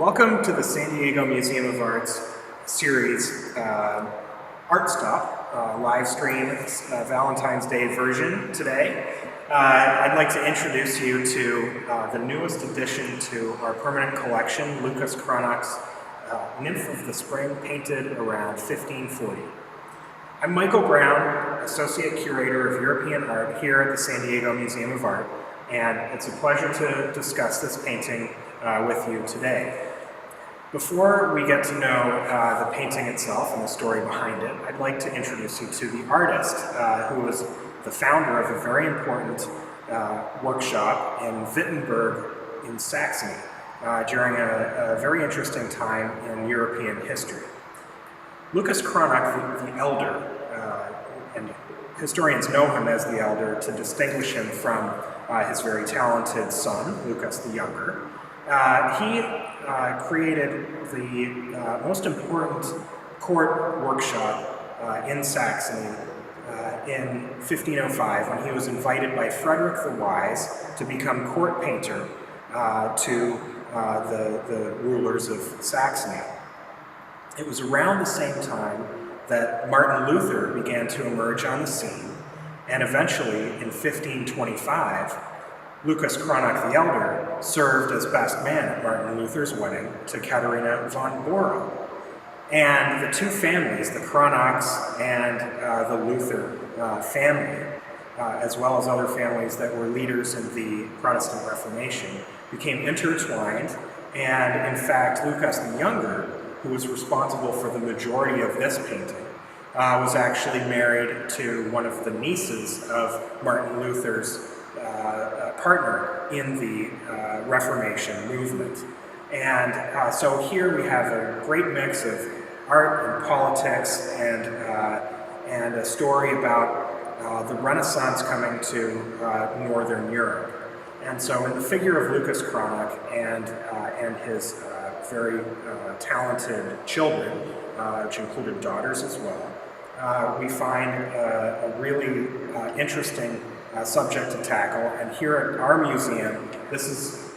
Welcome to the San Diego Museum of Art's series, Art Stop, live stream Valentine's Day version today. I'd like to introduce you to the newest addition to our permanent collection, Lucas Cranach's Nymph of the Spring, painted around 1540. I'm Michael Brown, Associate Curator of European Art here at the San Diego Museum of Art, and it's a pleasure to discuss this painting with you today. Before we get to know the painting itself and the story behind it, I'd like to introduce you to the artist who was the founder of a very important workshop in Wittenberg in Saxony during a very interesting time in European history. Lucas Cranach the Elder, and historians know him as the Elder to distinguish him from his very talented son, Lucas the Younger. He created the most important court workshop in Saxony in 1505 when he was invited by Frederick the Wise to become court painter to the rulers of Saxony. It was around the same time that Martin Luther began to emerge on the scene, and eventually in 1525 Lucas Cranach the Elder served as best man at Martin Luther's wedding to Katharina von Bora. And the two families, the Cranachs and the Luther family, as well as other families that were leaders in the Protestant Reformation, became intertwined. And in fact, Lucas the Younger, who was responsible for the majority of this painting, was actually married to one of the nieces of Martin Luther's partner in the Reformation movement. And so here we have a great mix of art and politics and a story about the Renaissance coming to Northern Europe. And so in the figure of Lucas Cranach and his very talented children, which included daughters as well, we find a really interesting subject to tackle. And here at our museum, this is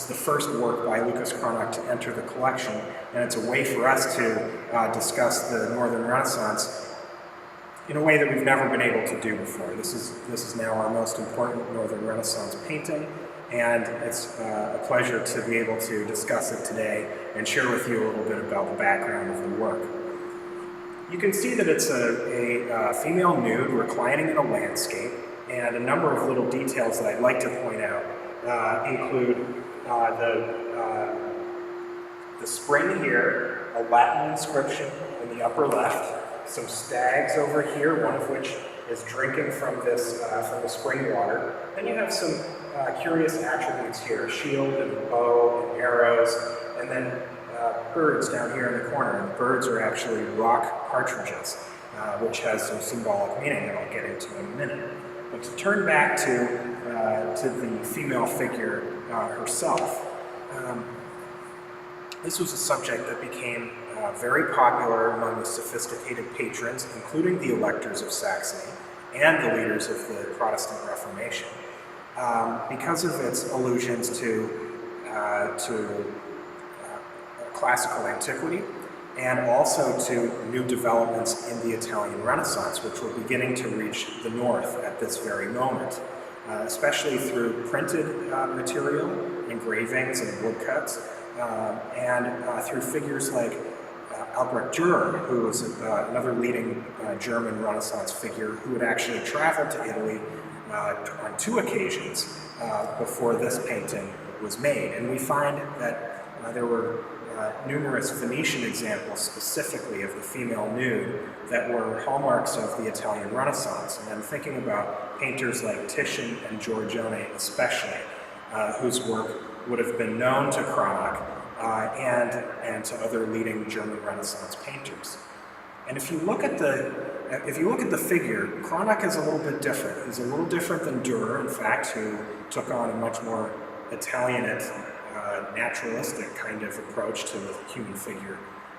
the first work by Lucas Cranach to enter the collection, and it's a way for us to discuss the Northern Renaissance in a way that we've never been able to do before. This is now our most important Northern Renaissance painting, and it's a pleasure to be able to discuss it today and share with you a little bit about the background of the work. You can see that it's a female nude reclining in a landscape, and a number of little details that I'd like to point out include the spring here, a Latin inscription in the upper left, some stags over here, one of which is drinking from the spring water. Then you have some curious attributes here, a shield and a bow and arrows, and then birds down here in the corner. And the birds are actually rock partridges, which has some symbolic meaning that I'll get into in a minute. But to turn back to the female figure herself, this was a subject that became very popular among the sophisticated patrons, including the electors of Saxony and the leaders of the Protestant Reformation, because of its allusions to classical antiquity and also to new developments in the Italian Renaissance, which were beginning to reach the north at this very moment, especially through printed material, engravings and woodcuts, and through figures like Albrecht Dürer, who was another leading German Renaissance figure who had actually traveled to Italy on two occasions before this painting was made. And we find that there were numerous Venetian examples specifically of the female nude that were hallmarks of the Italian Renaissance. And I'm thinking about painters like Titian and Giorgione especially, whose work would have been known to Cranach and to other leading German Renaissance painters. And if you look at the figure, Cranach is a little bit different. He's a little different than Dürer, in fact, who took on a much more Italianate, naturalistic kind of approach to the human figure.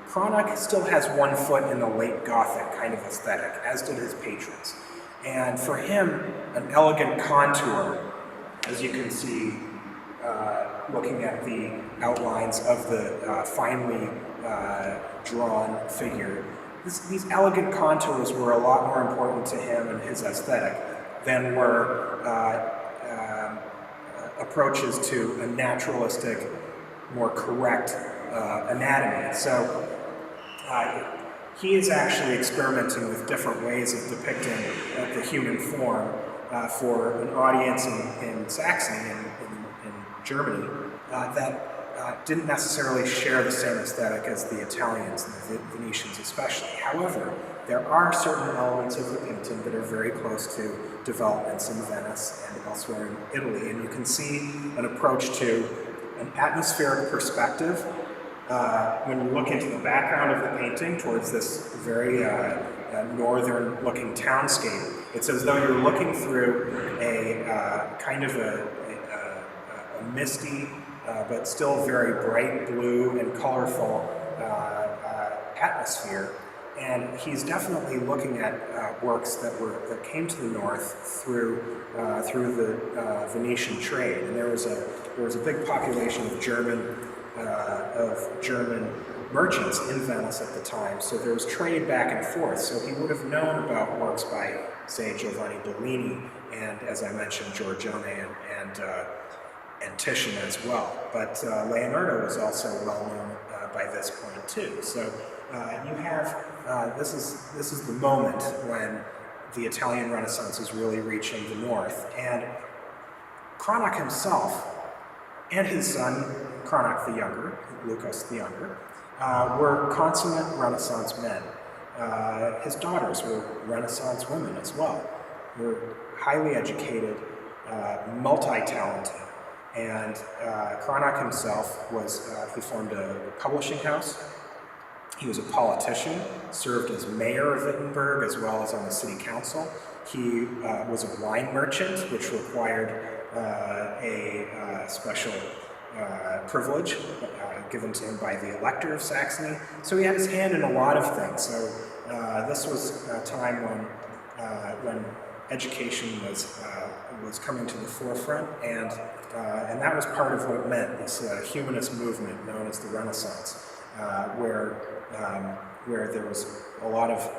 Cranach still has one foot in the late Gothic kind of aesthetic, as did his patrons. And for him, an elegant contour, as you can see looking at the outlines of the finely drawn figure. These elegant contours were a lot more important to him and his aesthetic than were approaches to a naturalistic, more correct anatomy. So he is actually experimenting with different ways of depicting the human form for an audience in Saxony, in Germany, that didn't necessarily share the same aesthetic as the Italians and the Venetians especially. However, there are certain elements of the painting that are very close to developments in Venice and elsewhere in Italy, and you can see an approach to an atmospheric perspective when you look into the background of the painting towards this very northern-looking townscape. It's as though you're looking through a kind of a misty, but still very bright blue and colorful atmosphere. And he's definitely looking at works that came to the north through the Venetian trade. And there was a big population of German merchants in Venice at the time. So there was trade back and forth. So he would have known about works by, say, Giovanni Bellini and, as I mentioned, Giorgione and Titian as well. But Leonardo was also well known by this point too. So you have this is the moment when the Italian Renaissance is really reaching the north, and Cranach himself and his son Cranach the Younger, Lucas the Younger, were consummate Renaissance men. His daughters were Renaissance women as well. Were highly educated, multi-talented. And Cranach himself he formed a publishing house. He was a politician, served as mayor of Wittenberg as well as on the city council. He was a wine merchant, which required a special privilege given to him by the elector of Saxony. So he had his hand in a lot of things. So this was a time when education was coming to the forefront, and that was part of what it meant, this humanist movement known as the Renaissance, where there was a lot of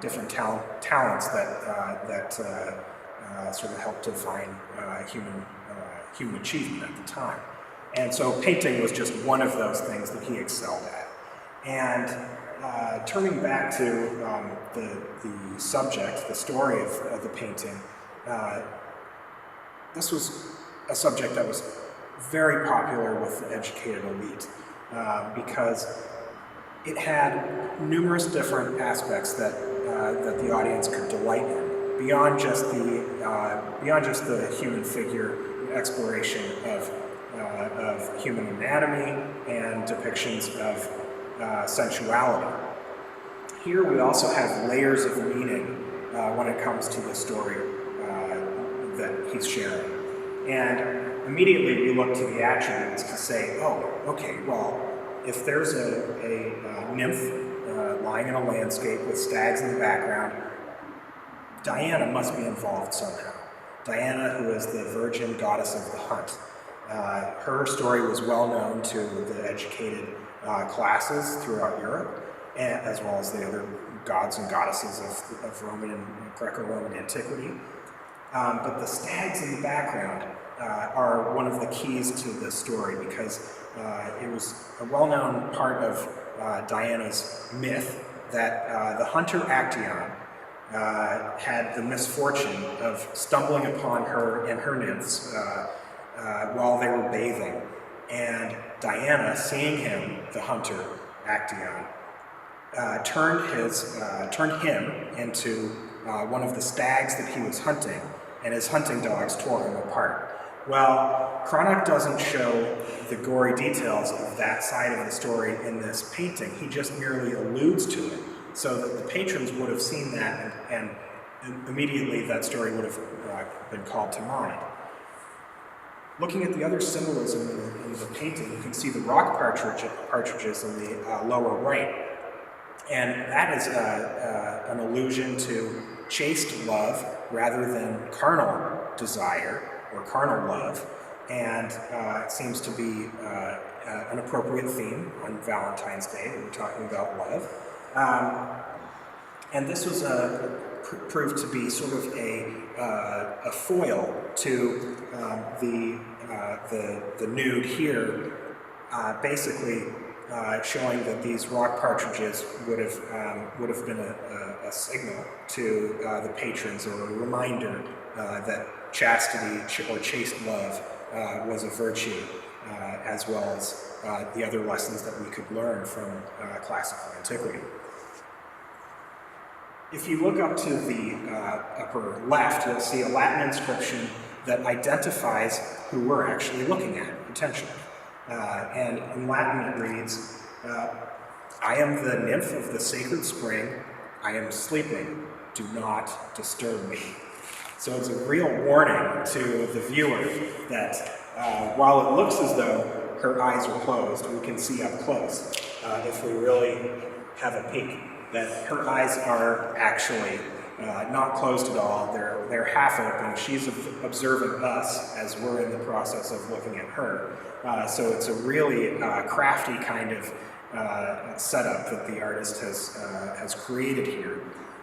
different talents that sort of helped define human achievement at the time. And so painting was just one of those things that he excelled at. And turning back to the subject, the story of the painting, this was a subject that was very popular with the educated elite because it had numerous different aspects that the audience could delight in, beyond just the human figure, exploration of human anatomy and depictions of sensuality. Here we also have layers of meaning when it comes to the story that he's sharing. And immediately we look to the attributes to say, oh, okay, well, if there's a nymph lying in a landscape with stags in the background, Diana must be involved somehow. Diana, who is the virgin goddess of the hunt. Her story was well known to the educated classes throughout Europe, as well as the other gods and goddesses of Roman and Greco-Roman antiquity. But the stags in the background are one of the keys to the story, because it was a well-known part of Diana's myth that the hunter Actaeon had the misfortune of stumbling upon her and her nymphs while they were bathing. And Diana, seeing him, the hunter Actaeon, turned him into one of the stags that he was hunting, and his hunting dogs tore him apart. Well, Cranach doesn't show the gory details of that side of the story in this painting. He just merely alludes to it, so that the patrons would have seen that, and immediately that story would have been called to mind. Looking at the other symbolism in the painting, you can see the rock partridges in the lower right. And that is an allusion to chaste love rather than carnal desire or carnal love. and it seems to be an appropriate theme on Valentine's Day. We're talking about love. And this was proved to be sort of a foil to the nude here, basically showing that these rock partridges would have been a signal to the patrons, or a reminder that chastity or chaste love was a virtue, as well as the other lessons that we could learn from classical antiquity. If you look up to the upper left, you'll see a Latin inscription that identifies who we're actually looking at, potentially. And in Latin it reads, I am the nymph of the sacred spring, I am sleeping, do not disturb me. So it's a real warning to the viewer that while it looks as though her eyes are closed, we can see up close, if we really have a peek, that her eyes are actually not closed at all. They're half open. She's observing us as we're in the process of looking at her. So it's a really crafty kind of setup that the artist has created here.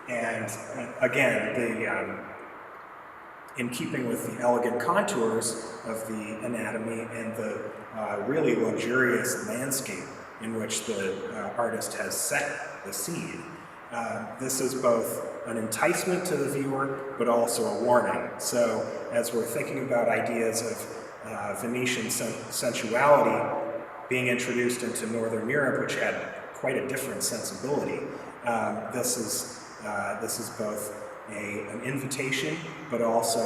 And again, in keeping with the elegant contours of the anatomy and the really luxurious landscape in which the artist has set the scene, this is both an enticement to the viewer, but also a warning. So as we're thinking about ideas of Venetian sensuality being introduced into Northern Europe, which had quite a different sensibility, this is both an invitation, but also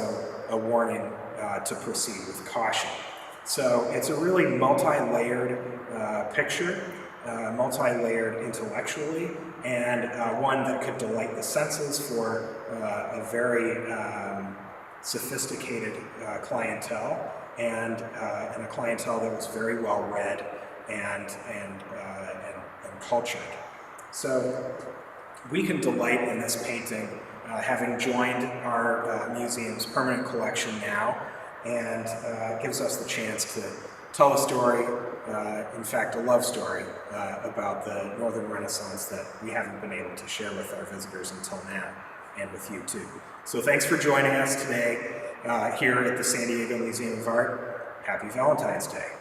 a warning to proceed with caution. So it's a really multi-layered picture, multi-layered intellectually, and one that could delight the senses for a very sophisticated clientele, and a clientele that was very well read and cultured. So we can delight in this painting, having joined our museum's permanent collection now, and gives us the chance to tell a story, in fact a love story, about the Northern Renaissance that we haven't been able to share with our visitors until now, and with you too. So thanks for joining us today here at the San Diego Museum of Art. Happy Valentine's Day.